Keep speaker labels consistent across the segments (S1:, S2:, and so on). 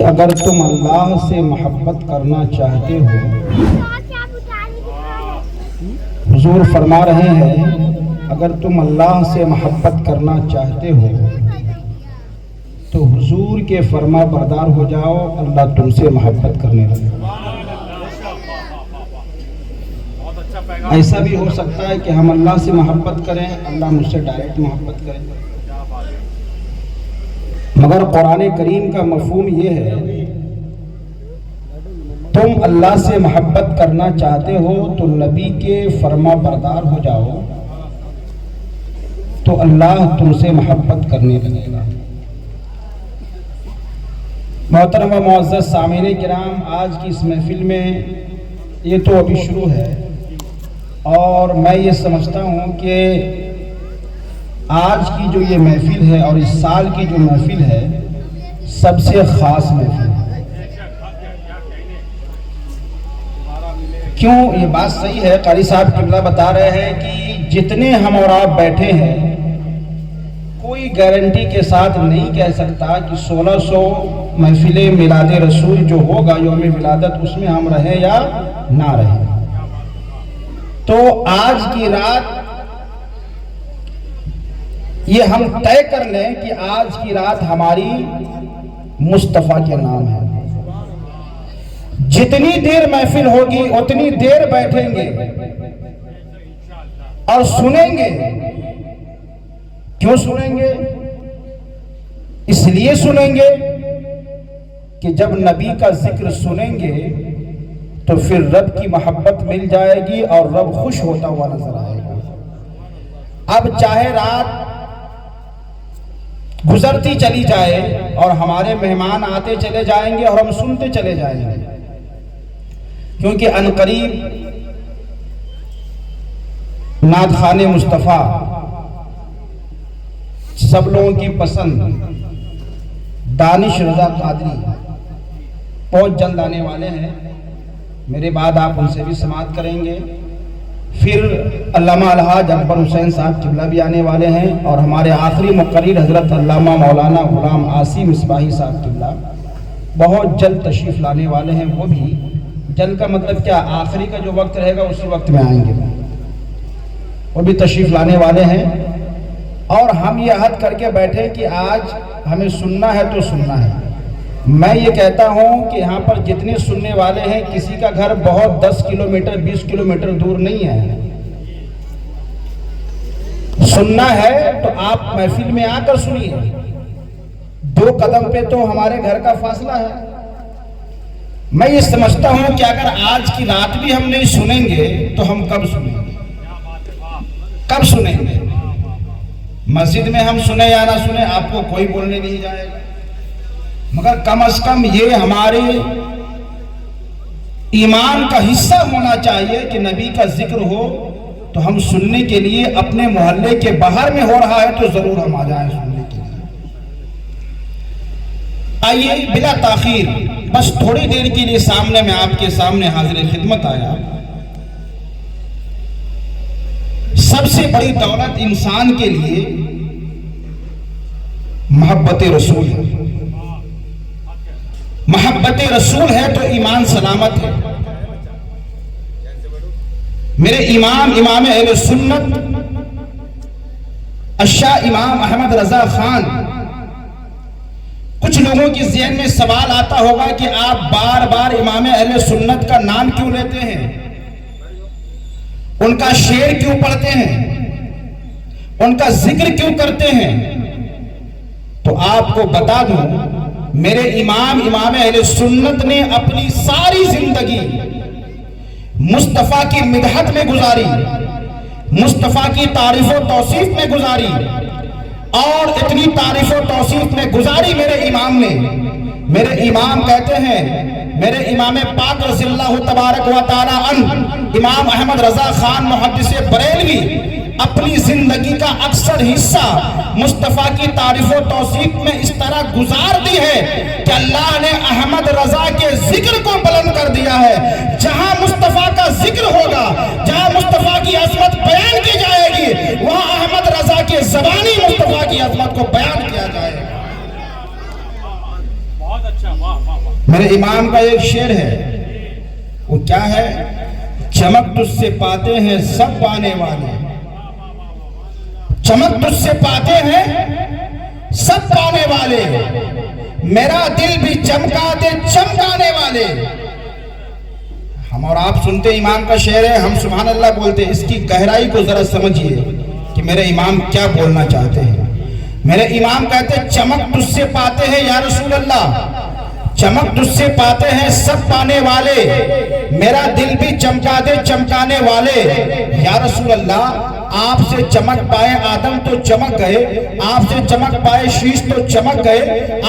S1: کہ اگر تم اللہ سے محبت کرنا چاہتے ہو، حضور فرما رہے ہیں اگر تم اللہ سے محبت کرنا چاہتے ہو تو حضور کے فرما بردار ہو جاؤ، اللہ تم سے محبت کرنے لگے۔ ایسا بھی ہو سکتا ہے کہ ہم اللہ سے محبت کریں، اللہ مجھ سے ڈائریکٹ محبت کریں، مگر قرآن کریم کا مفہوم یہ ہے تم اللہ سے محبت کرنا چاہتے ہو تو نبی کے فرما بردار ہو جاؤ تو اللہ تم سے محبت کرنے لگے گا۔ محترم و معزز سامعین کرام، آج کی اس محفل میں یہ تو ابھی شروع ہے اور میں یہ سمجھتا ہوں کہ آج کی جو یہ محفل ہے اور اس سال کی جو محفل ہے سب سے خاص محفل ہے۔ کیوں یہ بات صحیح ہے؟ قاری صاحب قبلہ بتا رہے ہیں کہ جتنے ہم اور آپ بیٹھے ہیں کوئی گارنٹی کے ساتھ نہیں کہہ سکتا کہ 1600 محفل میلاد رسول جو ہوگا یوم ولادت اس میں ہم رہیں یا نہ رہیں۔ تو آج کی رات یہ ہم طے کر لیں کہ آج کی رات ہماری مصطفیٰ کے نام ہے۔ جتنی دیر محفل ہوگی اتنی دیر بیٹھیں گے اور سنیں گے۔ کیوں سنیں گے؟ اس لیے سنیں گے کہ جب نبی کا ذکر سنیں گے تو پھر رب کی محبت مل جائے گی اور رب خوش ہوتا ہوا نظر آئے گا۔ اب چاہے رات گزرتی چلی جائے اور ہمارے مہمان آتے چلے جائیں گے اور ہم سنتے چلے جائیں گے، کیونکہ عنقریب نعت خوان مصطفیٰ سب لوگوں کی پسند دانش رضا قادری بہت جلد آنے والے ہیں۔ میرے بعد آپ ان سے بھی سماعت کریں گے۔ پھر علامہ الحاج اکبر حسین صاحب قبلہ بھی آنے والے ہیں اور ہمارے آخری مقرر حضرت علامہ مولانا غلام عاصم مصباحی صاحب قبلہ بہت جلد تشریف لانے والے ہیں۔ وہ بھی جلد کا مطلب کیا؟ آخری کا جو وقت رہے گا اسی وقت میں آئیں گے، وہ بھی تشریف لانے والے ہیں۔ اور ہم یہ عہد کر کے بیٹھے کہ آج ہمیں سننا ہے تو سننا ہے۔ میں یہ کہتا ہوں کہ یہاں پر جتنے سننے والے ہیں کسی کا گھر بہت 10 کلومیٹر 20 کلومیٹر دور نہیں ہے۔ سننا ہے تو آپ محفل میں آ کر سنیے، 2 قدم پہ تو ہمارے گھر کا فاصلہ ہے۔ میں یہ سمجھتا ہوں کہ اگر آج کی رات بھی ہم نہیں سنیں گے تو ہم کب سنیں گے؟ کب سنیں گے؟ مسجد میں ہم سنیں یا نہ سنیں آپ کو کوئی بولنے نہیں جائے گا، مگر کم از کم یہ ہمارے ایمان کا حصہ ہونا چاہیے کہ نبی کا ذکر ہو تو ہم سننے کے لیے اپنے محلے کے باہر میں ہو رہا ہے تو ضرور ہم آ جائیں سننے کے لیے۔ آئیے بلا تاخیر بس تھوڑی دیر کے لیے سامنے میں آپ کے سامنے حاضر خدمت آیا۔ سب سے بڑی دولت انسان کے لیے محبت رسول ہے۔ محبت رسول ہے تو ایمان سلامت ہے۔ میرے امام اہل سنت الشاہ امام احمد رضا خان، کچھ لوگوں کی ذہن میں سوال آتا ہوگا کہ آپ بار بار امام اہل سنت کا نام کیوں لیتے ہیں، ان کا شعر کیوں پڑھتے ہیں، ان کا ذکر کیوں کرتے ہیں؟ تو آپ کو بتا دوں میرے امام اہل سنت نے اپنی ساری زندگی مصطفیٰ کی مدحت میں گزاری، مصطفیٰ کی تعریف و توصیف میں گزاری، اور اتنی تعریف و توصیف میں گزاری میرے امام نے۔ میرے امام کہتے ہیں، میرے امام پاک رضی اللہ تبارک و تعالی عنہ امام احمد رضا خان محدث بریلوی اپنی زندگی کا اکثر حصہ مصطفیٰ کی تعریف و توصیف میں اس طرح گزار دی ہے کہ اللہ نے احمد رضا کے ذکر کو بلند کر دیا ہے۔ جہاں مصطفیٰ کا ذکر ہوگا، جہاں مصطفیٰ کی عظمت بیان کی جائے گی، وہاں احمد رضا کے زبانی مصطفیٰ کی عظمت کو بیان کیا جائے گا۔ بہت اچھا، واہ واہ۔ میرے امام کا ایک شعر ہے، وہ کیا ہے؟ چمک تجھ سے پاتے ہیں سب پانے والے، چمک تجھ سے پاتے ہیں سب پانے والے، میرا دل بھی چمکا دے چمکانے والے۔ ہم اور آپ سنتے امام کا شعر ہے، ہم سبحان اللہ بولتے، اس کی گہرائی کو ذرا سمجھیے کہ میرے امام کیا بولنا چاہتے ہیں۔ میرے امام کہتے ہیں چمک تجھ سے پاتے ہیں یا رسول اللہ، چمک تجھ سے پاتے ہیں سب پانے والے، میرا دل بھی چمکا دے چمکانے والے۔ یا رسول اللہ آپ سے چمک پائے آدم تو چمک گئے، آپ سے چمک پائے شیش تو چمک گئے،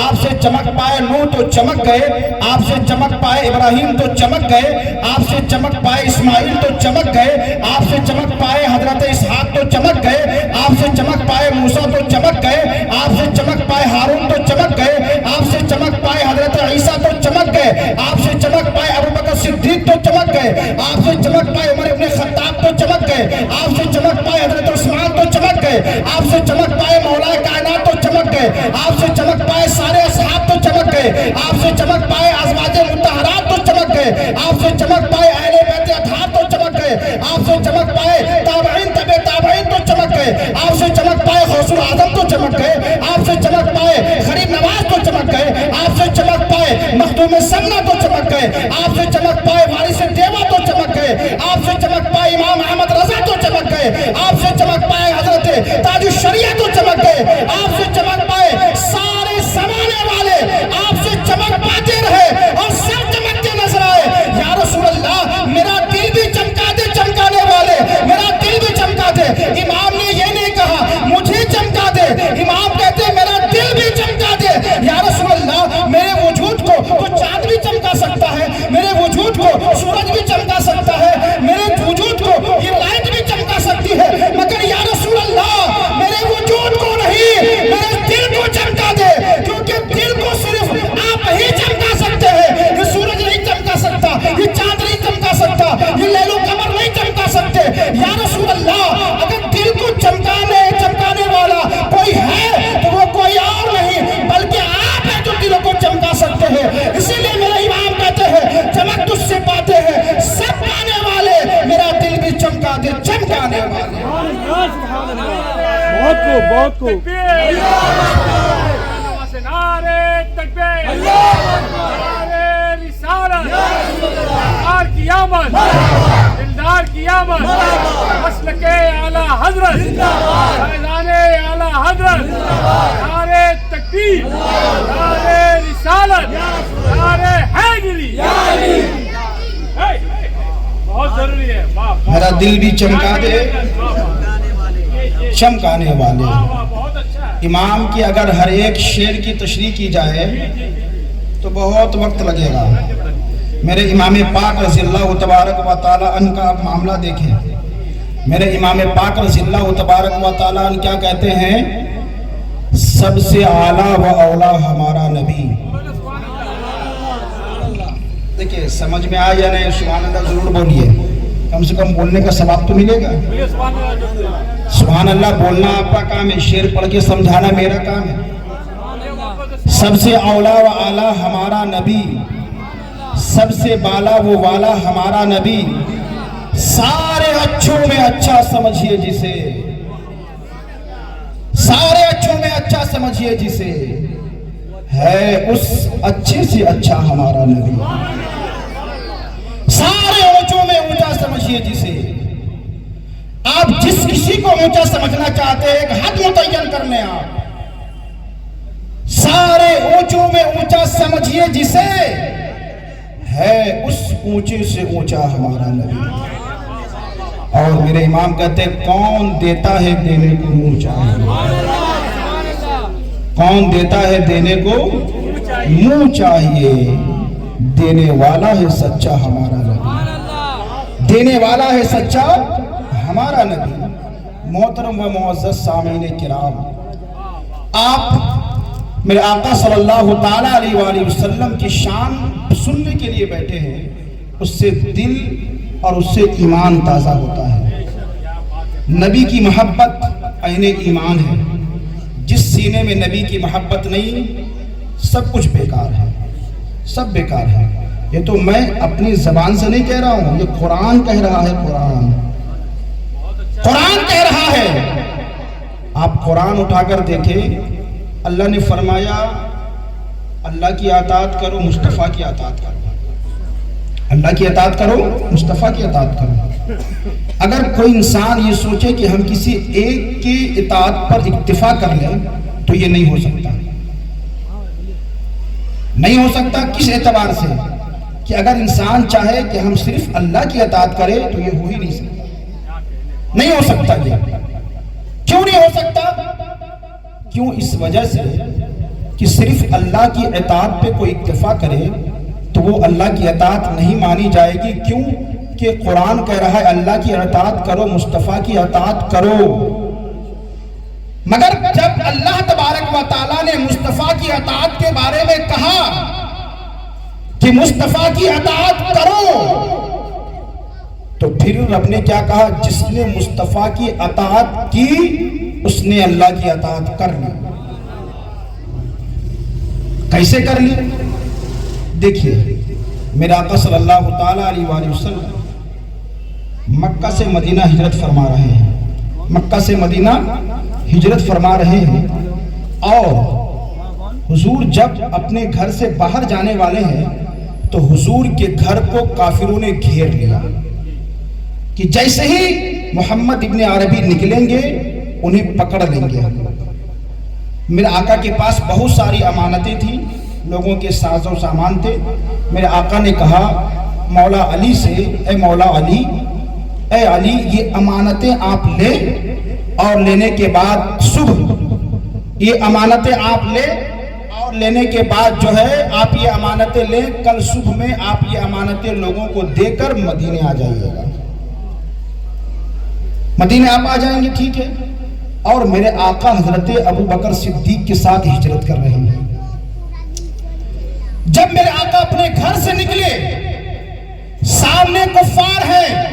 S1: آپ سے چمک پائے نوح تو چمک گئے، آپ سے چمک پائے ابراہیم تو چمک گئے، آپ سے چمک پائے اسماعیل تو چمک گئے، آپ سے چمک پائے حضرت اسحاق تو چمک گئے، آپ سے چمک پائے موسیٰ تو چمک گئے، آپ سے چمک پائے ہارون تو چمک گئے، آپ سے چمک پائے حضرت عیسیٰ تو چمک گئے، آپ سے چمک پائے ابوبکر صدیق تو چمک گئے، آپ سے چمک پائے عمر ابن خطاب تو چمک گئے، آپ سے چمک پائے حضرت عثمان تو چمک گئے، آپ سے چمک پائے مولا کائنات تو چمک گئے، آپ سے چمک پائے سارے اصحاب تو چمک گئے، آپ سے چمک پائے ازواج مطہرات تو چمک گئے، آپ سے چمک پائے اہل بیت اطہار تو چمک گئے، آپ سے چمک پائے تابعین تبع تابعین تو چمک گئے، آپ سے چمک پائے غوث الاعظم تو چمک گئے، آپ سے چمک پائے غریب نواز تو چمک گئے، آپ سے چمک پائے مخدوم سنہ تو چمک گئے، آپ سے چمک پائے وارث دیوا تو چمک گئے، آپ سے چمک پائے امام احمد رضا تو چمک گئے، آپ سے چمک پائے حضرت تاج الشریعہ تو چمک گئے، آپ سے چمک پائے سارے زمانے والے آپ سے چمک پاتے رہے اور سب چمکتے نظر آئے۔ یا رسول اللہ میرا دل بھی چمکا دے چمکانے والے، میرا دل بھی چمکا دے۔ امام نے یہ نہیں کہا مجھے چمکا دے، امام کہتے میرا دل بھی چمکا دے۔ یا رسول اللہ میرے وجود کو تو چاند بھی چمکا سکتا ہے، میرے وجود کو سورج بھی چمکا سکتا ہے، میرے وجود کو یہ لائٹ بھی چمکا سکتی ہے، مگر یا رسول اللہ میرے وجود کو نہیں، میرے دل کو چمکا دے، کیونکہ دل کو صرف آپ ہی چمکا سکتے ہیں۔ یہ سورج نہیں چمکا سکتا، یہ چاند نہیں چمکا سکتا، یہ لیل و قمر نہیں چمکا سکتے۔ یا رسول اللہ اگر دل کو چمکانے والا کوئی ہے تو وہ کوئی اور نہیں بلکہ آپ ہیں جو دلوں کو چمکا سکتے ہیں۔ اسی لیے میرے امام کہتے ہیں چمک تجھ سے پاتے ہیں سب پانے والے، میرا دل بھی چمکا دے چمکانے والے۔
S2: بہت کو نعرے تکبیر، نعرے رسالت، دلدار کی آمد، دلدار کی آمد، مسلک اعلیٰ حضرت، فیضان اعلیٰ حضرت، نعرے تکبیر، نعرے رسالت، نعرے حیدری۔ بہت ضروری ہے،
S1: میرا دل بھی چمکا دے چمکانے والے۔ امام کی اگر ہر ایک شعر کی تشریح کی جائے تو بہت وقت لگے گا۔ میرے امام پاک رضی اللہ تبارک و تعالی عنہ کا آپ معاملہ دیکھیں۔ میرے امام پاک رضی اللہ تبارک و تعالی عنہ کیا کہتے ہیں؟ سب سے اعلیٰ و اولیٰ ہمارا نبی۔ دیکھیں سمجھ میں آیا یا نہیں؟ سبحان اللہ ضرور بولیے، کم سے کم بولنے کا ثواب تو ملے گا۔ سبحان اللہ بولنا آپ کا کام ہے، شعر پڑھ کے سمجھانا میرا کام ہے۔ سب سے اولیٰ و اعلیٰ ہمارا نبی، سب سے بالا و والا ہمارا نبی، سارے اچھوں میں اچھا سمجھیے جسے، سارے اچھوں میں اچھا سمجھیے جسے، ہے اس اچھے سے اچھا ہمارا نبی، سارے اونچوں میں اونچا سمجھیے جسے۔ آپ جس کسی کو اونچا سمجھنا چاہتے ہیں ایک حد متعین کر لیں، آپ سارے اونچوں میں اونچا سمجھیے جسے، ہے اس اونچے سے اونچا ہمارا نبی۔ اور میرے امام کہتے ہیں کون دیتا ہے دینے کو منہ چاہیے، کون دیتا ہے دینے کو منہ چاہیے، دینے والا ہے سچا ہمارا نبی، دینے والا ہے سچا ہمارا نبی۔ محترم و معزز سامعین کرام، آپ میرے آقا صلی اللہ تعالیٰ علیہ وآلہ وسلم کی شان سننے کے لیے بیٹھے ہیں، اس سے دل اور اس سے ایمان تازہ ہوتا ہے۔ نبی کی محبت عین ایمان ہے، جس سینے میں نبی کی محبت نہیں سب کچھ بیکار ہے۔ سب بیکار ہے. یہ تو میں اپنی زبان سے نہیں کہہ رہا ہوں، یہ قرآن کہہ رہا ہے. قرآن کہہ رہا ہے. آپ قرآن اٹھا کر دیکھیں، اللہ نے فرمایا اللہ کی اطاعت کرو، مصطفیٰ کی اطاعت کرو. اللہ کی اطاعت کرو، مصطفیٰ کی اطاعت کرو. اگر کوئی انسان یہ سوچے کہ ہم کسی ایک کی اطاعت پر اکتفا کر لیں تو یہ نہیں ہو سکتا. نہیں ہو سکتا. کس اعتبار سے؟ کہ اگر انسان چاہے کہ ہم صرف اللہ کی اطاعت کریں تو یہ ہو ہی نہیں سکتا. نہیں ہو سکتا. یہ کیوں نہیں ہو سکتا؟ کیوں؟ اس وجہ سے کہ صرف اللہ کی اطاعت پہ کوئی اکتفا کرے تو وہ اللہ کی اطاعت نہیں مانی جائے گی. کیوں؟ کہ قرآن کہہ رہا ہے اللہ کی اطاعت کرو، مصطفیٰ کی اطاعت کرو. مگر جب اللہ تبارک و تعالیٰ نے مصطفیٰ کی اطاعت کے بارے میں کہا کہ مصطفیٰ کی اطاعت کرو، تو پھر رب نے کیا کہا؟ جس نے مصطفیٰ کی اطاعت کی اس نے اللہ کی اطاعت کر لی. کیسے کر لی؟ دیکھیے، میرے آقا صلی اللہ تعالیٰ علیہ وآلہ وسلم مکہ سے مدینہ ہجرت فرما رہے ہیں. مکہ سے مدینہ ہجرت فرما رہے ہیں، اور حضور جب اپنے گھر سے باہر جانے والے ہیں تو حضور کے گھر کو کافروں نے گھیر لیا کہ جیسے ہی محمد ابن عربی نکلیں گے انہیں پکڑ لیں گے. میرے آقا کے پاس بہت ساری امانتیں تھیں، لوگوں کے ساز و سامان تھے. میرے آقا نے کہا مولا علی سے، اے مولا علی، اے علی، یہ امانتیں آپ لیں، اور لینے کے بعد صبح یہ امانتیں آپ لیں، اور لینے کے بعد جو ہے آپ یہ امانتیں لیں، کل صبح میں آپ یہ امانتیں لوگوں کو دے کر مدینے آ جائیے گا. مدینے آپ آ جائیں گے، ٹھیک ہے. اور میرے آقا حضرت ابو بکر صدیق کے ساتھ ہجرت کر رہے ہیں. جب میرے آقا اپنے گھر سے نکلے، سامنے کفار ہیں.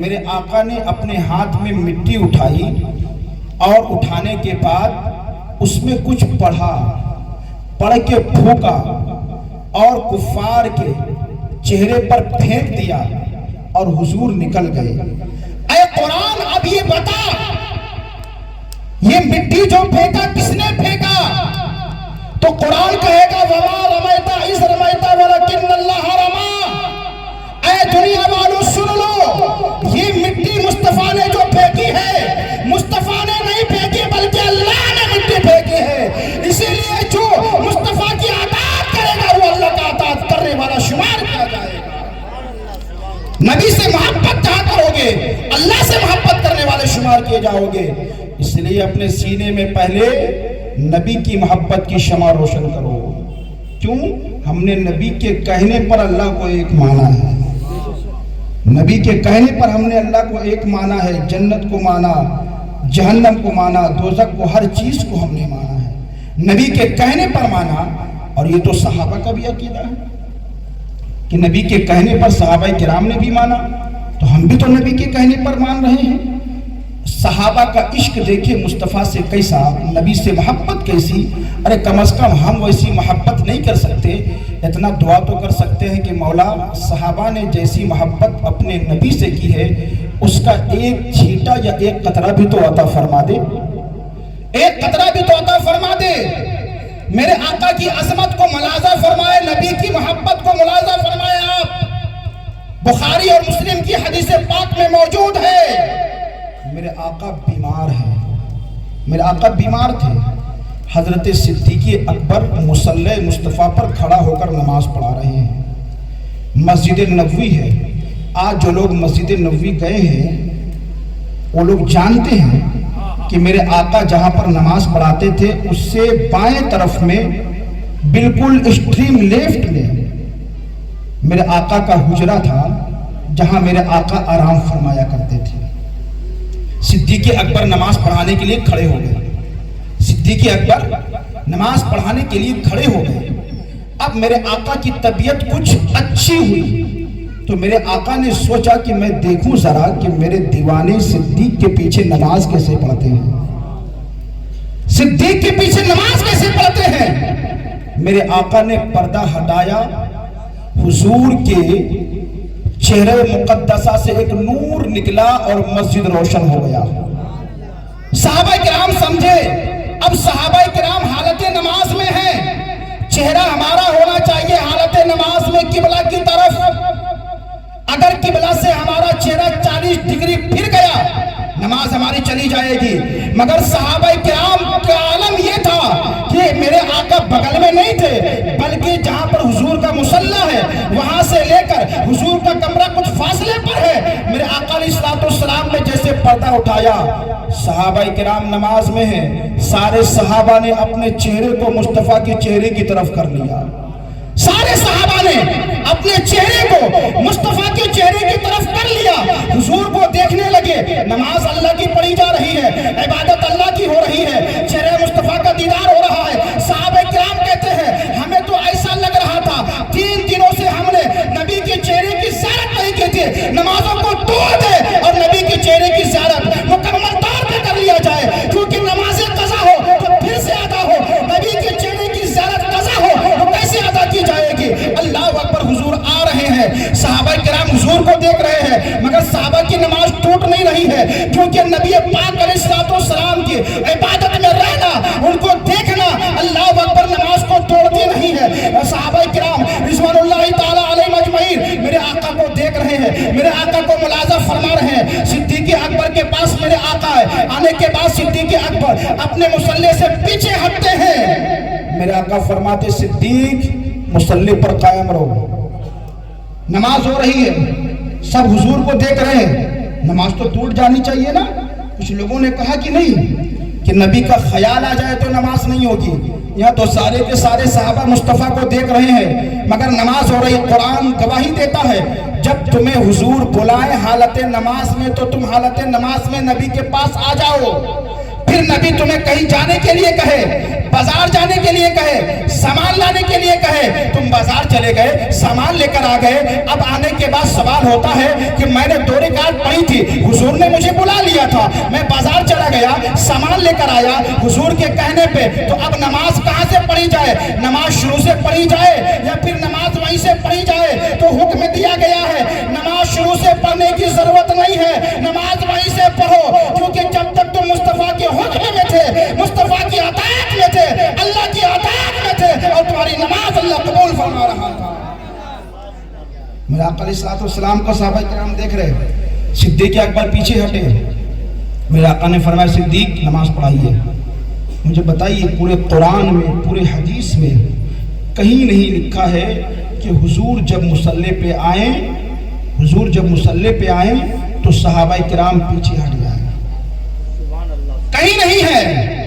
S1: میرے آقا نے اپنے ہاتھ میں مٹی اٹھائی، اور اٹھانے کے بعد اس میں کچھ پڑھ کے پھونکا اور کفار کے چہرے پر پھینک دیا اور حضور نکل گئے. اے قرآن، اب یہ بتا، یہ مٹی جو پھینکا کس نے پھینکا؟ تو قرآن کہے گا وَمَا رَمَيْتَ إِذْ رَمَيْتَ وَلَكِنَّ اللَّهَ رَمَا. اے دنیا والو سن لو، یہ مٹی مصطفیٰ نے جو پھینکی ہے، مصطفیٰ نے نہیں پھینکی بلکہ اللہ نے مٹی پھینکی ہے. اسی لیے جو مصطفیٰ کی اطاعت کرے گا وہ اللہ کا اطاعت کرنے والا شمار کیا جائے گا. نبی سے محبت جہاں کرو گے اللہ سے محبت کرنے والے شمار کیے جاؤ گے. اس لیے اپنے سینے میں پہلے نبی کی محبت کی شمع روشن کرو. کیوں؟ ہم نے نبی کے کہنے پر اللہ کو ایک مانا ہے. نبی کے کہنے پر ہم نے اللہ کو ایک مانا ہے. جنت کو مانا، جہنم کو مانا، دوزخ کو، ہر چیز کو ہم نے مانا ہے. نبی کے کہنے پر مانا. اور یہ تو صحابہ کا بھی عقیدہ ہے کہ نبی کے کہنے پر صحابہ کرام نے بھی مانا، تو ہم بھی تو نبی کے کہنے پر مان رہے ہیں. صحابہ کا عشق دیکھیں مصطفیٰ سے کیسا، نبی سے محبت کیسی. ارے کم از کم ہم ویسی محبت نہیں کر سکتے، اتنا دعا تو کر سکتے ہیں کہ مولا صحابہ نے جیسی محبت اپنے نبی سے کی ہے اس کا ایک چھینٹا یا ایک قطرہ بھی تو عطا فرما دے. ایک قطرہ بھی تو عطا فرما دے. میرے آقا کی عظمت کو ملاحظہ فرمائے، نبی کی محبت کو ملاحظہ فرمائے. آپ بخاری اور مسلم کی حدیث پاک میں موجود ہے. میرے آقا بیمار ہیں، میرے آقا بیمار تھے. حضرت صدیق اکبر مصلی مصطفیٰ پر کھڑا ہو کر نماز پڑھا رہے ہیں. مسجد نبوی ہے. آج جو لوگ مسجد نبوی گئے ہیں وہ لوگ جانتے ہیں کہ میرے آقا جہاں پر نماز پڑھاتے تھے اس سے بائیں طرف میں بالکل ایکسٹریم لیفٹ میں میرے آقا کا حجرہ تھا جہاں میرے آقا آرام فرمایا کرتے تھے. صدیق اکبر نماز پڑھانے کے لیے کھڑے ہو گئے. صدیق اکبر نماز پڑھانے کے لیے کھڑے ہو گئے. اب میرے آقا کی طبیعت کچھ اچھی ہوئی تو میرے آقا نے سوچا کہ میں دیکھوں ذرا کہ میرے دیوانے صدیق کے پیچھے نماز کیسے پڑھتے ہیں. صدیق کے پیچھے نماز کیسے پڑھتے ہیں. میرے آقا نے پردہ ہٹایا، حضور کے چہرے مقدسہ سے ایک نور نکلا اور مسجد روشن ہو گیا۔ صحابہ کرام سمجھے، اب صحابہ کرام حالت نماز میں ہیں، چہرہ ہمارا ہونا چاہیے حالت نماز میں قبلہ کی طرف۔ اگر قبلہ سے ہمارا چہرہ 40 ڈگری پھر گیا، نماز ہماری چلی جائے گی۔ مگر صحابہ کرام کا عالم یہ تھا کہ میرے آقا بغل میں نہیں تھے، بلکہ جہاں پر حضور کا مصلی ہے وہاں سے لے کر حضور کا کمرہ کچھ فاصلے پر ہے۔ میرے آقا علیہ السلام نے جیسے پردہ اٹھایا، صحابہ کرام نماز میں ہیں، سارے صحابہ نے اپنے چہرے کو مصطفیٰ کے چہرے کی طرف کر لیا۔ سارے صحابہ نے اپنے چہرے کو مصطفیٰ کے چہرے کی طرف کر لیا، حضور کو دیکھنے لگے۔ نماز اللہ کی پڑھی جا رہی ہے، عبادت اللہ کی ہو رہی ہے، چہرے مصطفیٰ کا دیدار ہو رہا ہے۔ صحابہ کرام کہتے ہیں ہمیں تو ایسا لگ رہا تھا 3 دنوں سے ہم نے نبی کے چہرے کی زیارت نہیں کی تھی، نمازوں کو توڑ دے اور نبی کے چہرے کی زیارت مکمل طور پہ کر لیا جائے، کیونکہ نماز قضا ہو تو پھر سے ادا ہو، نبی کے چہرے کی زیارت قضا ہو تو کیسے ادا کی جائے گی؟ اللہ اکبر، حضور آ رہے ہیں، صحابہ کرام حضور کو دیکھ رہے ہیں، مگر صحابہ کی نماز ٹوٹ نہیں رہی ہے، کیونکہ نبی پاک علیہ السلام کی عبادت میں رہنا، ان کو دیکھنا اللہ اکبر نماز کو توڑتی نہیں ہے۔ صحابہ کرام رضوان اللہ تعالی علیہ مجمعین میرے آقا کو دیکھ رہے ہیں، میرے آقا کو ملاحظہ فرما رہے ہیں۔ صدیق اکبر کے پاس میرے آقا ہے، آنے کے بعد صدیق اکبر اپنے مصلی سے پیچھے ہٹتے ہیں۔ میرے آقا فرماتے صدیق مصلی پر قائم رہو، نماز ہو رہی ہے، سب حضور کو دیکھ رہے ہیں، نماز تو ٹوٹ جانی چاہیے نا۔ کچھ لوگوں نے کہا کہ نہیں، کہ نبی کا خیال آ جائے تو نماز نہیں ہوگی۔ یہاں تو سارے کے سارے صحابہ مصطفیٰ کو دیکھ رہے ہیں مگر نماز ہو رہی۔ قرآن گواہی دیتا ہے جب تمہیں حضور بلائیں حالت نماز میں تو تم حالت نماز میں نبی کے پاس آ جاؤ۔ پھر نبی تمہیں کہیں جانے کے لیے کہے، بازار جانے کے لیے کہے، سامان لانے کے لیے کہے، تم بازار چلے گئے، سامان لے کر آ گئے۔ اب آنے کے بعد سوال ہوتا ہے کہ میں نے 2 رکعت پڑھی تھی، حضور نے مجھے بلا لیا تھا، میں بازار چلا گیا، سامان لے کر آیا حضور کے کہنے پہ، تو اب نماز کہاں سے پڑھی جائے؟ نماز شروع سے پڑھی جائے یا پھر نماز وہیں سے پڑھی جائے؟ تو حکم دیا گیا ہے نماز شروع سے پڑھنے کی ضرورت نہیں ہے، نماز وہیں سے پڑھو، کیونکہ جب تک تم مصطفیٰ کے حکم میں تھے، مصطفیٰ کی اطاعت میں تھے، اللہ کی اطاعت میں تھے، اور تمہاری نماز اللہ قبول فرما رہا تھا۔ میرے آقا علیہ السلام کو صحابہ کرام دیکھ رہے، صدیق اکبر پیچھے ہٹے۔ میرے آقا نے فرمایا صدیق نماز پڑھائیے۔ مجھے بتائیے پورے قرآن میں، پورے حدیث میں کہیں نہیں لکھا ہے کہ حضور جب مصلی پہ آئیں، حضور جب مصلی پہ آئیں تو صحابہ کرام پیچھے ہٹ جائیں، کہیں نہیں ہے۔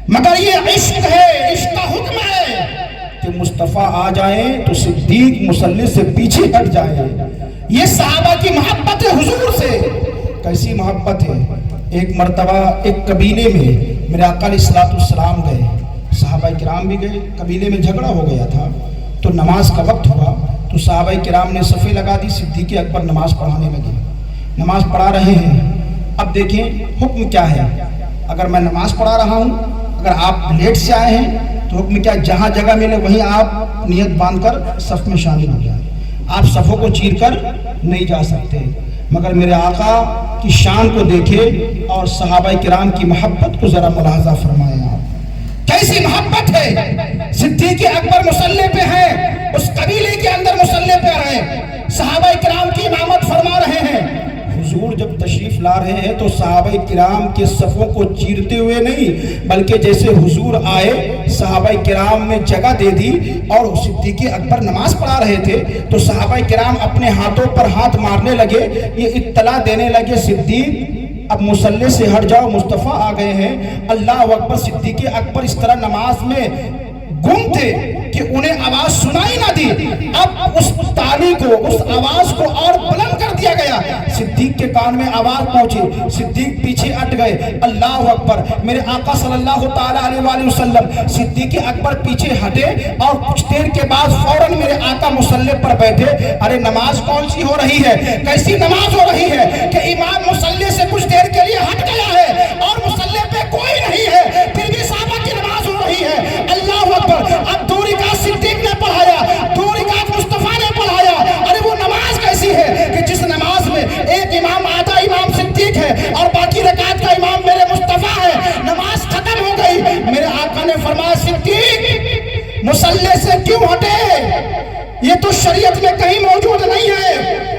S1: مگر یہ عشق ہے، عشق کا حکم ہے کہ مصطفیٰ آ جائیں تو صدیق مصلی سے پیچھے ہٹ جائیں۔ یہ صحابہ کی محبت ہے حضور سے۔ کیسی محبت ہے؟ ایک مرتبہ ایک قبیلے میں میرے آقا علیہ السلام گئے، صحابہ کرام بھی گئے، قبیلے میں جھگڑا ہو گیا تھا، تو نماز کا وقت ہوا تو صحابہ کرام نے صفیں لگا دی، صدیق اکبر نماز پڑھانے لگے، نماز پڑھا رہے ہیں۔ اب دیکھیں حکم کیا ہے، اگر میں نماز پڑھا رہا ہوں، اگر آپ لیٹ سے آئے ہیں تو حکم کیا، جہاں جگہ ملے وہیں آپ نیت باندھ کر صف میں شامل ہو جائیں، آپ صفوں کو چیر کر نہیں جا سکتے۔ مگر میرے آقا کی شان کو دیکھے اور صحابہ کرام کی محبت کو ذرا ملاحظہ فرمائیں آپ، کیسی محبت ہے۔ صدیق اکبر مصلی پہ ہیں، اس قبیلے کے اندر مصلی پہ ہیں، صحابہ کرام کی امامت فرما رہے ہیں۔ حضور جب تشریف لا رہے ہیں تو صحابہ کرام کے صفوں کو چیرتے ہوئے نہیں، بلکہ جیسے حضور آئے صحابہ کرام نے جگہ دے دی اور صدیق اکبر نماز پڑھا رہے تھے تو صحابہ کرام اپنے ہاتھوں پر ہاتھ مارنے لگے، یہ اطلاع دینے لگے صدیق اب مصلی سے ہٹ جاؤ، مصطفیٰ آ گئے ہیں۔ اللہ اکبر، صدیق اکبر اس طرح نماز میں گم تھے کہ انہیں آواز سنائی نہ دی۔ اب اس تالی کو، اس آواز کو اور بلند کر دیا گیا، صدیق کے کان میں آواز پہنچی، صدیق پیچھے ہٹ گئے۔ اللہ اکبر، میرے آقا صلی اللہ تعالی علیہ وآلہ وسلم صدیق اکبر پیچھے ہٹے اور کچھ دیر کے بعد فوراً میرے آقا مصلی پر بیٹھے۔ ارے نماز کون سی ہو رہی ہے، کیسی نماز ہو رہی ہے کہ امام مصلی سے کچھ دیر کے لیے ہٹ گیا ہے اور مصلی پہ کوئی نہیں ہے، پھر بھی صحابہ کی نماز ہو رہی ہے۔ اللہ اکبر، اب دور کیوں ہٹے؟ یہ تو شریعت میں کہیں موجود نہیں ہے،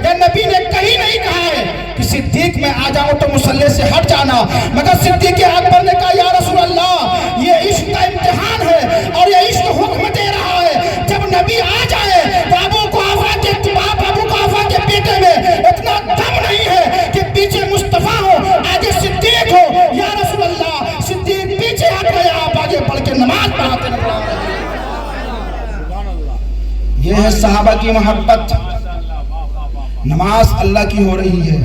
S1: یا نبی نے کہیں نہیں کہا ہے کہ صدیق میں آ جاؤ تو مصلی سے ہٹ جانا۔ مگر صدیق اکبر نے کہا یا رسول اللہ یہ عشق کا امتحان ہے اور یہ عشق حکم دے رہا ہے، جب نبی آ جائے تو ابو قحافہ کے پیٹے میں اتنا دم نہیں ہے کہ پیچھے مصطفیٰ ہو آگے صدیق ہو۔ یا رسول اللہ صدیق پیچھے ہٹ گئے، آپ آگے بڑھ کے نماز پڑھاتے نظر آ رہے ہیں۔ یہ ہے صحابہ کی محبت۔ نماز اللہ کی ہو رہی ہے،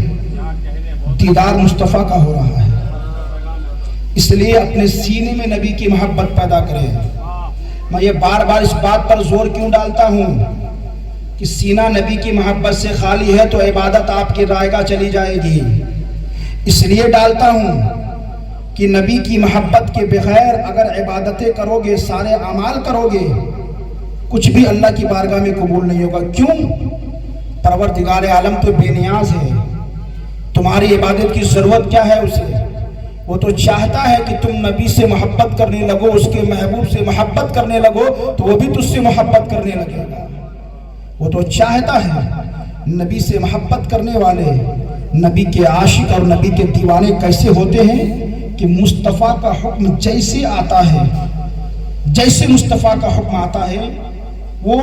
S1: دیدار مصطفیٰ کا ہو رہا ہے، اس لیے اپنے سینے میں نبی کی محبت پیدا کریں۔ میں یہ بار بار اس بات پر زور کیوں ڈالتا ہوں کہ سینہ نبی کی محبت سے خالی ہے تو عبادت آپ کی رائے گاہ چلی جائے گی۔ اس لیے ڈالتا ہوں کہ نبی کی محبت کے بغیر اگر عبادتیں کرو گے، سارے اعمال کرو گے، کچھ بھی اللہ کی بارگاہ میں قبول نہیں ہوگا۔ کیوں؟ پروردگار عالم تو بے نیاز ہے، تمہاری عبادت کی ضرورت کیا ہے اسے؟ وہ تو چاہتا ہے کہ تم نبی سے محبت کرنے لگو، اس کے محبوب سے محبت کرنے لگو تو وہ بھی تجھ سے محبت کرنے لگے گا۔ وہ تو چاہتا ہے، نبی سے محبت کرنے والے نبی کے عاشق اور نبی کے دیوانے کیسے ہوتے ہیں کہ مصطفیٰ کا حکم جیسے آتا ہے، جیسے مصطفیٰ کا حکم آتا ہے، وہ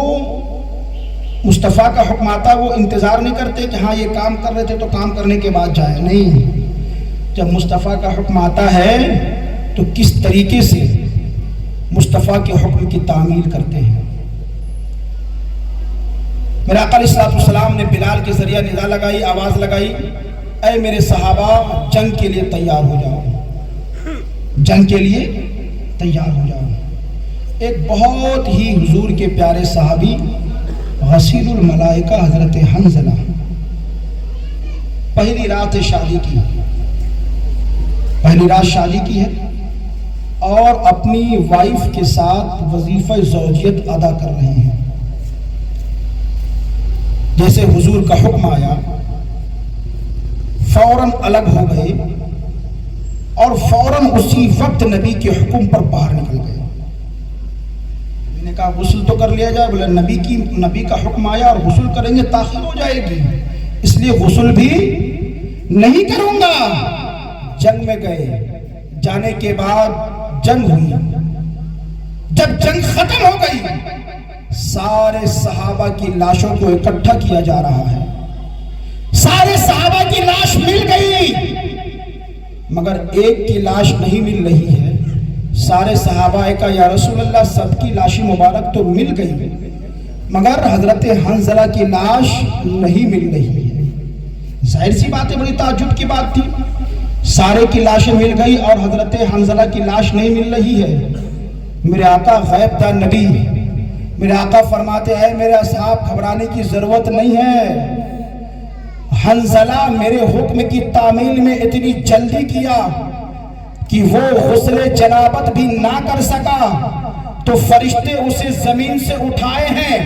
S1: مصطفیٰ کا حکم آتا ہے وہ انتظار نہیں کرتے کہ ہاں یہ کام کر رہے تھے تو کام کرنے کے بعد جائے، نہیں، جب مصطفیٰ کا حکم آتا ہے تو کس طریقے سے مصطفیٰ کے حکم کی تعمیل کرتے ہیں۔ میرے آقا علیہ السلام نے بلال کے ذریعہ ندا لگائی، آواز لگائی، اے میرے صحابہ جنگ کے لیے تیار ہو جاؤ، جنگ کے لیے تیار ہو جاؤ۔ ایک بہت ہی حضور کے پیارے صحابی غسیل الملائکہ حضرت حنظلہ، پہلی رات شادی کی، پہلی رات شادی کی ہے اور اپنی وائف کے ساتھ وظیفہ زوجیت ادا کر رہے ہیں۔ جیسے حضور کا حکم آیا فوراً الگ ہو گئے اور فوراً اسی وقت نبی کے حکم پر باہر نکل گئے۔ میں نے کہا غسل تو کر لیا جائے، بولے نبی کا حکم آیا اور غسل کریں گے تاخیر ہو جائے گی، اس لیے غسل بھی نہیں کروں گا۔ جنگ میں گئے، جانے کے بعد جنگ ہوئی، جب جنگ ختم ہو گئی سارے صحابہ کی لاشوں کو اکٹھا کیا جا رہا ہے، سارے صحابہ کی لاش مل گئی مگر ایک کی لاش نہیں مل رہی ہے۔ سارے صحابہ کا یا رسول اللہ سب کی لاشیں مبارک تو مل گئی مگر حضرت حنظلہ کی لاش نہیں مل رہی ہے۔ ظاہر سی بات ہے، بڑی تعجب کی بات تھی، سارے کی لاشیں مل گئی اور حضرت حنظلہ کی لاش نہیں مل رہی ہے۔ میرے آقا غیب دان نبی، میرے آقا فرماتے ہیں میرے اصحاب گھبرانے کی ضرورت نہیں ہے، حنظلہ میرے حکم کی تعمیل میں اتنی جلدی کیا کہ وہ غسل جنابت بھی نہ کر سکا تو فرشتے اسے زمین سے اٹھائے ہیں،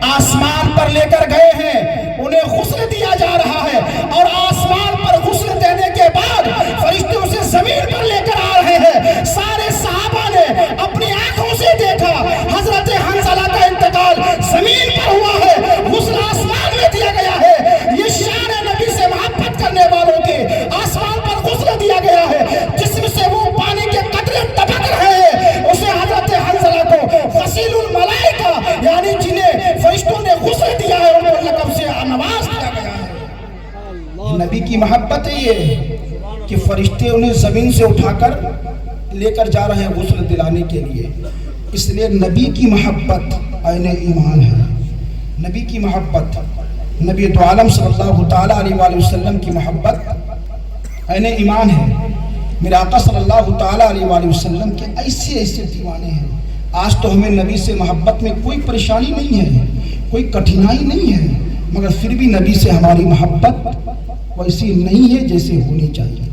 S1: آسمان پر لے کر گئے ہیں، انہیں غسل دیا جا رہا ہے اور آسمان پر غسل دینے کے بعد فرشتے اسے زمین پر لے کر آ رہے ہیں۔ سارے صحابہ نے اپنی آنکھوں سے دیکھا حضرت حنظلہ کا انتقال زمین پر ہوا ہے، غسل آسمان میں دیا گیا ہے۔ یہ شان نبی سے محبت کرنے والوں کے آسمان پر غسل دیا گیا ہے، جسم سے وہ پانی کے قطرے ٹپک رہے ہیں، اسے حضرت حنظلہ کو غسیل الملائکہ یعنی جنہیں فرشتوں نے غسل دیا ہے ان کو لقب سے نواز کیا گیا ہے۔ نبی کی محبت ہے یہ کہ فرشتے انہیں زمین سے اٹھا کر لے کر جا رہے ہیں غسل دلانے کے لیے۔ اس لیے نبی کی محبت عین ایمان ہے، نبی کی محبت، نبی تو عالم صلی اللہ تعالیٰ علیہ وآلہ وسلم کی محبت عین ایمان ہے۔ میرے آقا صلی اللہ تعالیٰ علیہ وآلہ وسلم کے ایسے ایسے دیوانے ہیں۔ آج تو ہمیں نبی سے محبت میں کوئی پریشانی نہیں ہے، کوئی کٹھنائی نہیں ہے، مگر پھر بھی نبی سے ہماری محبت ویسی نہیں ہے جیسے ہونی چاہیے۔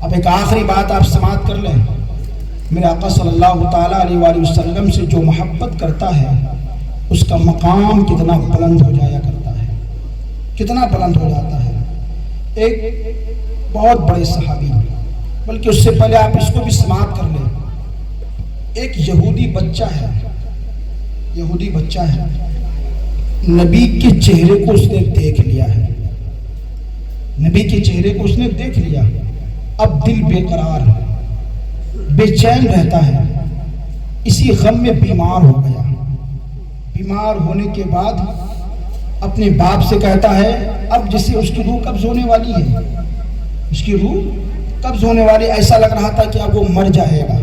S1: اب ایک آخری بات آپ سماعت کر لیں، میرے آقا صلی اللہ تعالیٰ علیہ وآلہ وسلم سے جو محبت کرتا ہے اس کا مقام کتنا بلند ہو جایا کرتا ہے، کتنا بلند ہو جاتا ہے۔ ایک بہت بڑے صحابی، بلکہ اس سے پہلے آپ اس کو بھی سماعت کر لیں، ایک یہودی بچہ ہے یہودی بچہ ہے، نبی کے چہرے کو اس نے دیکھ لیا ہے، نبی کے چہرے کو اس نے دیکھ لیا، اب دل بے قرار بے چین رہتا ہے، اسی غم میں بیمار ہو گیا۔ بیمار ہونے کے بعد اپنے باپ سے کہتا ہے، اب جسے اس کی روح قبض ہونے والی ہے، اس کی روح قبض ہونے والی، ایسا لگ رہا تھا کہ اب وہ مر جائے گا۔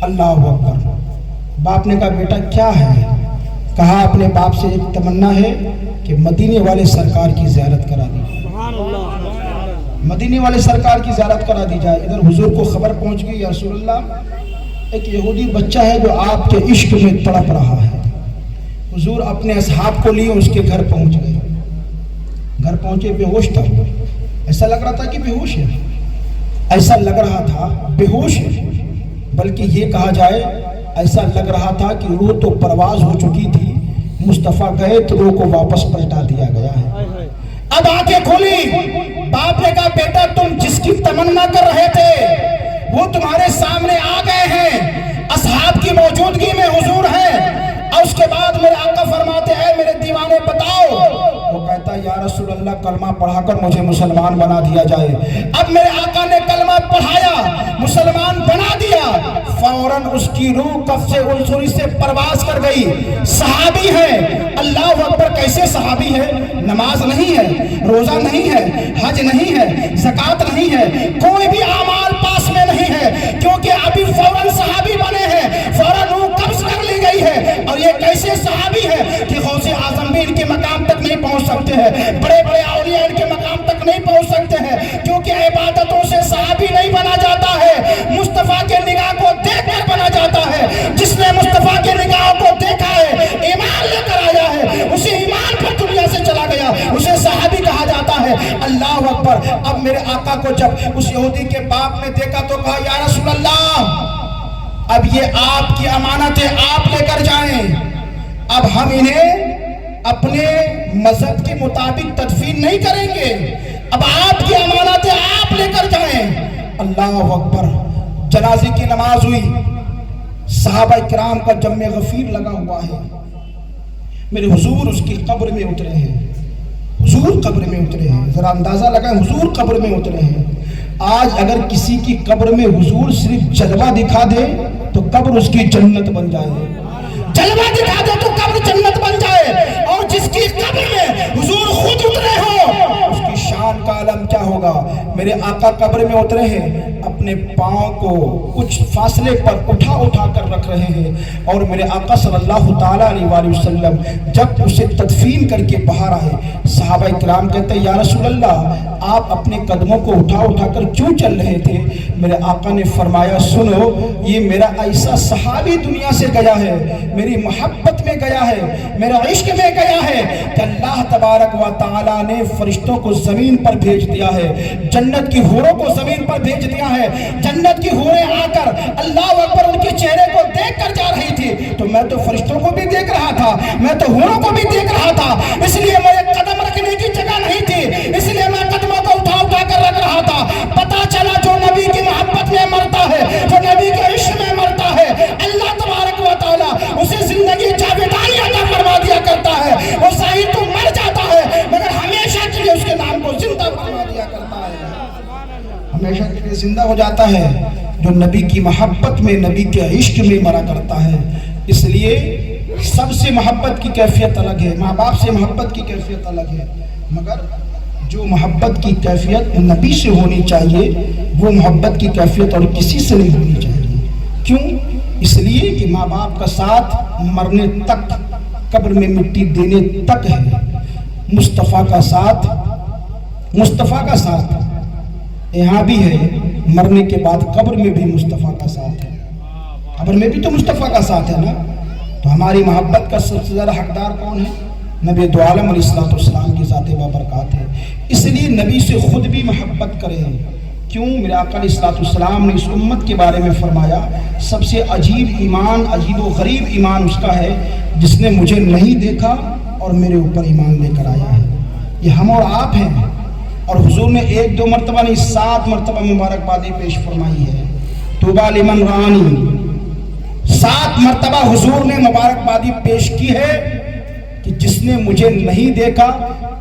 S1: اللہ اکبر۔ باپ نے کہا بیٹا کیا ہے؟ کہا اپنے باپ سے ایک تمنا ہے کہ مدینے والے سرکار کی زیارت کرا دی، مدینے والے سرکار کی زیارت کرا دی جائے۔ ادھر حضور کو خبر پہنچ گئی، یا رسول اللہ ایک یہودی بچہ ہے جو آپ کے عشق میں تڑپ رہا ہے۔ حضور اپنے اصحاب کو لیے اس کے گھر پہنچ گئے، گھر پہنچے، بے ہوش تھا، ایسا لگ رہا تھا کہ بے ہوش ہے، ایسا لگ رہا تھا بے ہوش ہے، بلکہ یہ کہا جائے ایسا لگ رہا تھا کہ روح تو پرواز ہو چکی تھی، مصطفیٰ گئے تو روح کو واپس پلٹا دیا گیا ہے۔ اب آنکھیں کھولی، باپ نے کہا بیٹا تم جس کی تمنا کر رہے تھے وہ تمہارے سامنے آ گئے ہیں، اصحاب کی موجودگی میں حضور ہیں۔ اور اس کے بعد میرے آقا فرماتے ہیں میرے دیوانے بتاؤ، وہ کہتا ہے یا رسول اللہ کلمہ پڑھا کر مجھے مسلمان بنا دیا جائے۔ اب میرے آقا نے کلمہ پڑھایا، مسلمان بنا دیا، فوراً اس کی روح قفص عنصری سے پرواز کر گئی۔ صحابی ہے، اللہ اکبر، کیسے صحابی ہے؟ نماز نہیں ہے، روزہ نہیں ہے، حج نہیں ہے، زکوٰۃ نہیں ہے، کوئی بھی اعمال پاس میں نہیں ہے، کیونکہ ابھی فوراً صحابی بنے ہیں، فوراً روح قبض کر لی گئی ہے۔ اور یہ کیسے صحابی ہے کہ غوث اعظم بھی ان کے مقام تک نہیں پہنچ سکتے ہیں، بڑے بڑے اولیاء ان کے مقام تک نہیں پہنچ سکتے ہیں، کیونکہ عبادتوں سے صحابی نہیں بنا جاتا ہے، مصطفیٰ کے نگاہ کو دیکھ کر بنا جاتا ہے۔ جس نے مصطفیٰ کے نگاہ کو دیکھا ہے، ایمان لے کر آیا ہے، اسے ایمان پر دنیا سے چلا گیا، اسے صحابی کہا جاتا ہے۔ اللہ اکبر۔ اب میرے آقا کو جب اس یہودی کے باپ نے دیکھا تو کہا یا رسول اللہ اب یہ آپ کی امانت ہے، آپ لے کر جائیں، اب ہم انہیں اپنے مذہب کے مطابق تدفین نہیں کریں گے، اب آپ کی امانت ہے، آپ لے کر جائیں۔ اللہ اکبر۔ جنازے کی نماز ہوئی، صحابہ کرام کا جمع غفیر لگا ہوا ہے، میرے حضور اس کی قبر میں اترے ہیں، حضور قبر میں اترے ہیں، ذرا اندازہ لگائیں حضور قبر میں اترے ہیں۔ آج اگر کسی کی قبر میں حضور صرف جلوہ دکھا دے تو قبر اس کی جنت بن جائے، جلوہ دکھا دے تو قبر جنت بن جائے، اور جس کی قبر میں حضور خود اترے ہو اس کی شان کا عالم کیا ہوگا۔ میرے آقا قبر میں اترے ہیں، اپنے پاؤں کو کچھ فاصلے پر اٹھا اٹھا کر رکھ رہے ہیں، اور میرے آقا صلی اللہ تعالیٰ علیہ وآلہ وسلم جب اسے تدفین کر کے باہر آئے، صحابہ کرام کہتے ہیں یا رسول اللہ آپ اپنے قدموں کو اٹھا اٹھا کر کیوں چل رہے تھے؟ میرے آقا نے فرمایا سنو، یہ میرا ایسا صحابی دنیا سے گیا ہے، میری محبت میں گیا ہے، میرا عشق میں گیا ہے کہ اللہ تبارک و تعالیٰ نے فرشتوں کو زمین پر بھیج دیا ہے، جنت کی حوروں کو زمین پر بھیج دیا ہے، جنت کی حوریں آ کر اللہ اکبر ان کے چہرے کو دیکھ کر جا رہی تھی، تو میں تو فرشتوں کو بھی دیکھ رہا تھا، میں تو حوروں کو بھی دیکھ رہا تھا، اس لیے میرے قدم رکھنے کی جگہ نہیں تھی، اس لیے میں قدموں کو اٹھا اٹھا کر رکھ رہا تھا۔ پتا چلا جو نبی کی محبت میں مرتا ہے، جو نبی کے عشق میں مرتا ہے، اللہ تبارک و تعالیٰ اسے زندگی جاویدانی عطا فرما دیا کرتا ہے۔ وہ ظاہر تو مر جاتا ہے مگر ہمیشہ کے لیے اس کے نام کو زندہ فرما دیا کرتا ہے، ہمیشہ کے لیے زندہ ہو جاتا ہے جو نبی کی محبت میں، نبی کے عشق میں مرا کرتا ہے۔ اس لیے سب سے محبت کی کیفیت الگ ہے، ماں باپ سے محبت کی کیفیت الگ ہے، مگر جو محبت کی کیفیت نبی سے ہونی چاہیے وہ محبت کی کیفیت اور کسی سے نہیں ہونی چاہیے۔ کیوں؟ اس لیے کہ ماں باپ کا ساتھ مرنے تک، قبر میں مٹی دینے تک ہے، مصطفیٰ کا ساتھ، مصطفیٰ کا ساتھ یہاں بھی ہے، مرنے کے بعد قبر میں بھی مصطفیٰ کا ساتھ ہے، قبر میں بھی تو مصطفیٰ کا ساتھ ہے نا۔ تو ہماری محبت کا سب سے زیادہ حقدار کون ہے؟ نبی دو عالم علیہ السلام کی ذات بابرکات ہے، اس لیے نبی سے خود بھی محبت کریں۔ کیوں؟ میرے آقا علیہ السلام نے اس امت کے بارے میں فرمایا سب سے عجیب ایمان، عجیب و غریب ایمان اس کا ہے جس نے مجھے نہیں دیکھا اور میرے اوپر ایمان لے کر آیا ہے۔ یہ ہم اور آپ ہیں، اور حضور نے ایک دو مرتبہ نہیں 7 مرتبہ مبارکبادی پیش فرمائی ہے۔ طوبیٰ لمن رآنی، 7 مرتبہ حضور نے مبارکبادی پیش کی ہے کہ جس نے مجھے نہیں دیکھا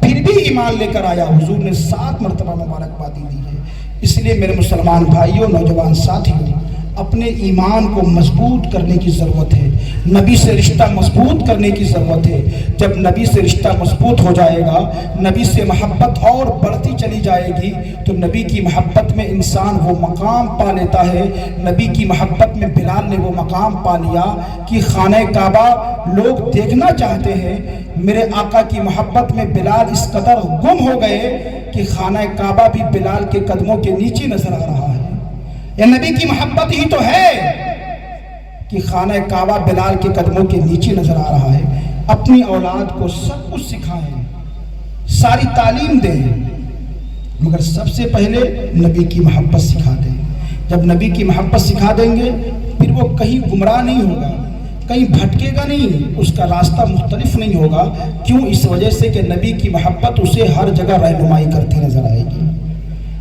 S1: پھر بھی ایمان لے کر آیا، حضور نے 7 مرتبہ مبارکبادی دی ہے۔ اس لیے میرے مسلمان بھائیوں، نوجوان ساتھیوں، اپنے ایمان کو مضبوط کرنے کی ضرورت ہے، نبی سے رشتہ مضبوط کرنے کی ضرورت ہے۔ جب نبی سے رشتہ مضبوط ہو جائے گا، نبی سے محبت اور بڑھتی چلی جائے گی، تو نبی کی محبت میں انسان وہ مقام پا لیتا ہے۔ نبی کی محبت میں بلال نے وہ مقام پا لیا کہ خانہ کعبہ لوگ دیکھنا چاہتے ہیں، میرے آقا کی محبت میں بلال اس قدر گم ہو گئے کہ خانہ کعبہ بھی بلال کے قدموں کے نیچے نظر آ رہا ہے۔ یہ نبی کی محبت ہی تو ہے کہ خانہ کعبہ بلال کے قدموں کے نیچے نظر آ رہا ہے۔ اپنی اولاد کو سب کچھ سکھائیں، ساری تعلیم دیں، مگر سب سے پہلے نبی کی محبت سکھا دیں۔ جب نبی کی محبت سکھا دیں گے پھر وہ کہیں گمراہ نہیں ہوگا، کہیں بھٹکے گا نہیں، اس کا راستہ مختلف نہیں ہوگا۔ کیوں؟ اس وجہ سے کہ نبی کی محبت اسے ہر جگہ رہنمائی کرتی نظر آئے گی،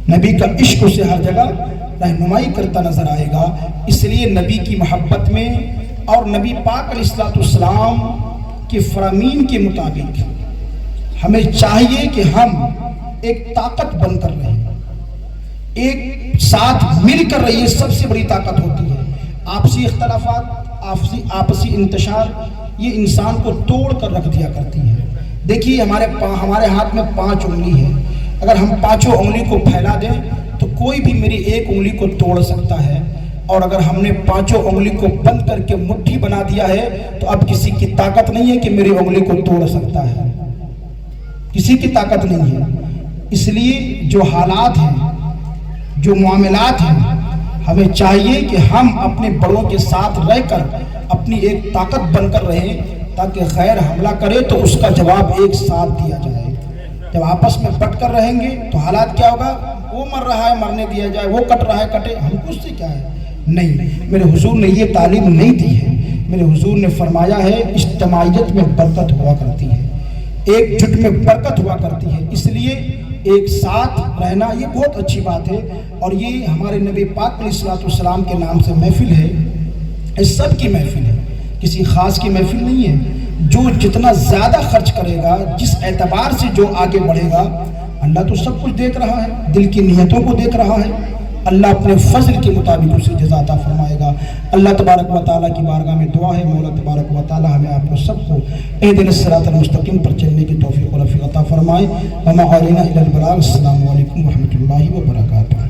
S1: نبی کا عشق اسے ہر جگہ رہنمائی کرتا نظر آئے گا۔ اس لیے نبی کی محبت میں اور نبی پاک علیہ السلام کے فرامین کے مطابق ہمیں چاہیے کہ ہم ایک طاقت بن کر رہیں، ایک ساتھ مل کر رہیے۔ سب سے بڑی طاقت ہوتی ہے آپسی اختلافات، آپسی انتشار، یہ انسان کو توڑ کر رکھ دیا کرتی ہے۔ دیکھیے ہمارے ہاتھ میں 5 انگلی ہے، اگر ہم 5 انگلی کو پھیلا دیں تو کوئی بھی میری 1 انگلی کو توڑ سکتا ہے، اور اگر ہم نے 5 انگلی کو بند کر کے مٹھی بنا دیا ہے تو اب کسی کی طاقت نہیں ہے کہ میری انگلی کو توڑ سکتا ہے، کسی کی طاقت نہیں ہے۔ اس لیے جو حالات ہیں، جو معاملات ہیں، ہمیں چاہیے کہ ہم اپنے بڑوں کے ساتھ رہ کر اپنی ایک طاقت بن کر رہیں، تاکہ غیر حملہ کرے تو اس کا جواب ایک ساتھ دیا جائے۔ جب آپس میں بٹ کر رہیں گے تو حالات کیا ہوگا؟ وہ مر رہا ہے مرنے دیا جائے، وہ کٹ رہا ہے کٹے، ہم کو اس سے کیا ہے؟ نہیں، میرے حضور نے یہ تعلیم نہیں دی ہے۔ میرے حضور نے فرمایا ہے اجتماعیت میں برکت ہوا کرتی ہے، ایک جٹ میں برکت ہوا کرتی ہے۔ اس لیے ایک ساتھ رہنا یہ بہت اچھی بات ہے، اور یہ ہمارے نبی پاک علیہ السلام کے نام سے محفل ہے، یہ سب کی محفل ہے، کسی خاص کی محفل نہیں ہے۔ جو جتنا زیادہ خرچ کرے گا، جس اعتبار سے جو آگے بڑھے گا، اللہ تو سب کچھ دیکھ رہا ہے، دل کی نیتوں کو دیکھ رہا ہے، اللہ اپنے فضل کے مطابق اسے جزا عطا فرمائے گا۔ اللہ تبارک و تعالیٰ کی بارگاہ میں دعا ہے، مولا تبارک و تعالیٰ ہمیں آپ کو سب کو اہدنا الصراط المستقیم پر چلنے کی توفیق و رفیق عطا فرمائے۔ وما علینا الا البلاغ۔ السلام علیکم ورحمۃ اللہ وبرکاتہ۔